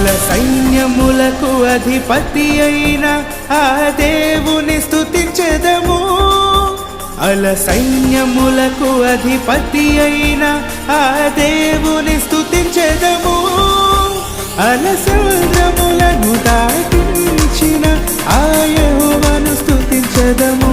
అల సైన్యములకు అధిపతి అయిన ఆ దేవుని స్తుతించెదము అల సైన్యములకు అధిపతి అయిన ఆ దేవుని స్తుతించెదము అల సముద్రములను దాటించిన ఆ యెహోవాను స్తుతించెదము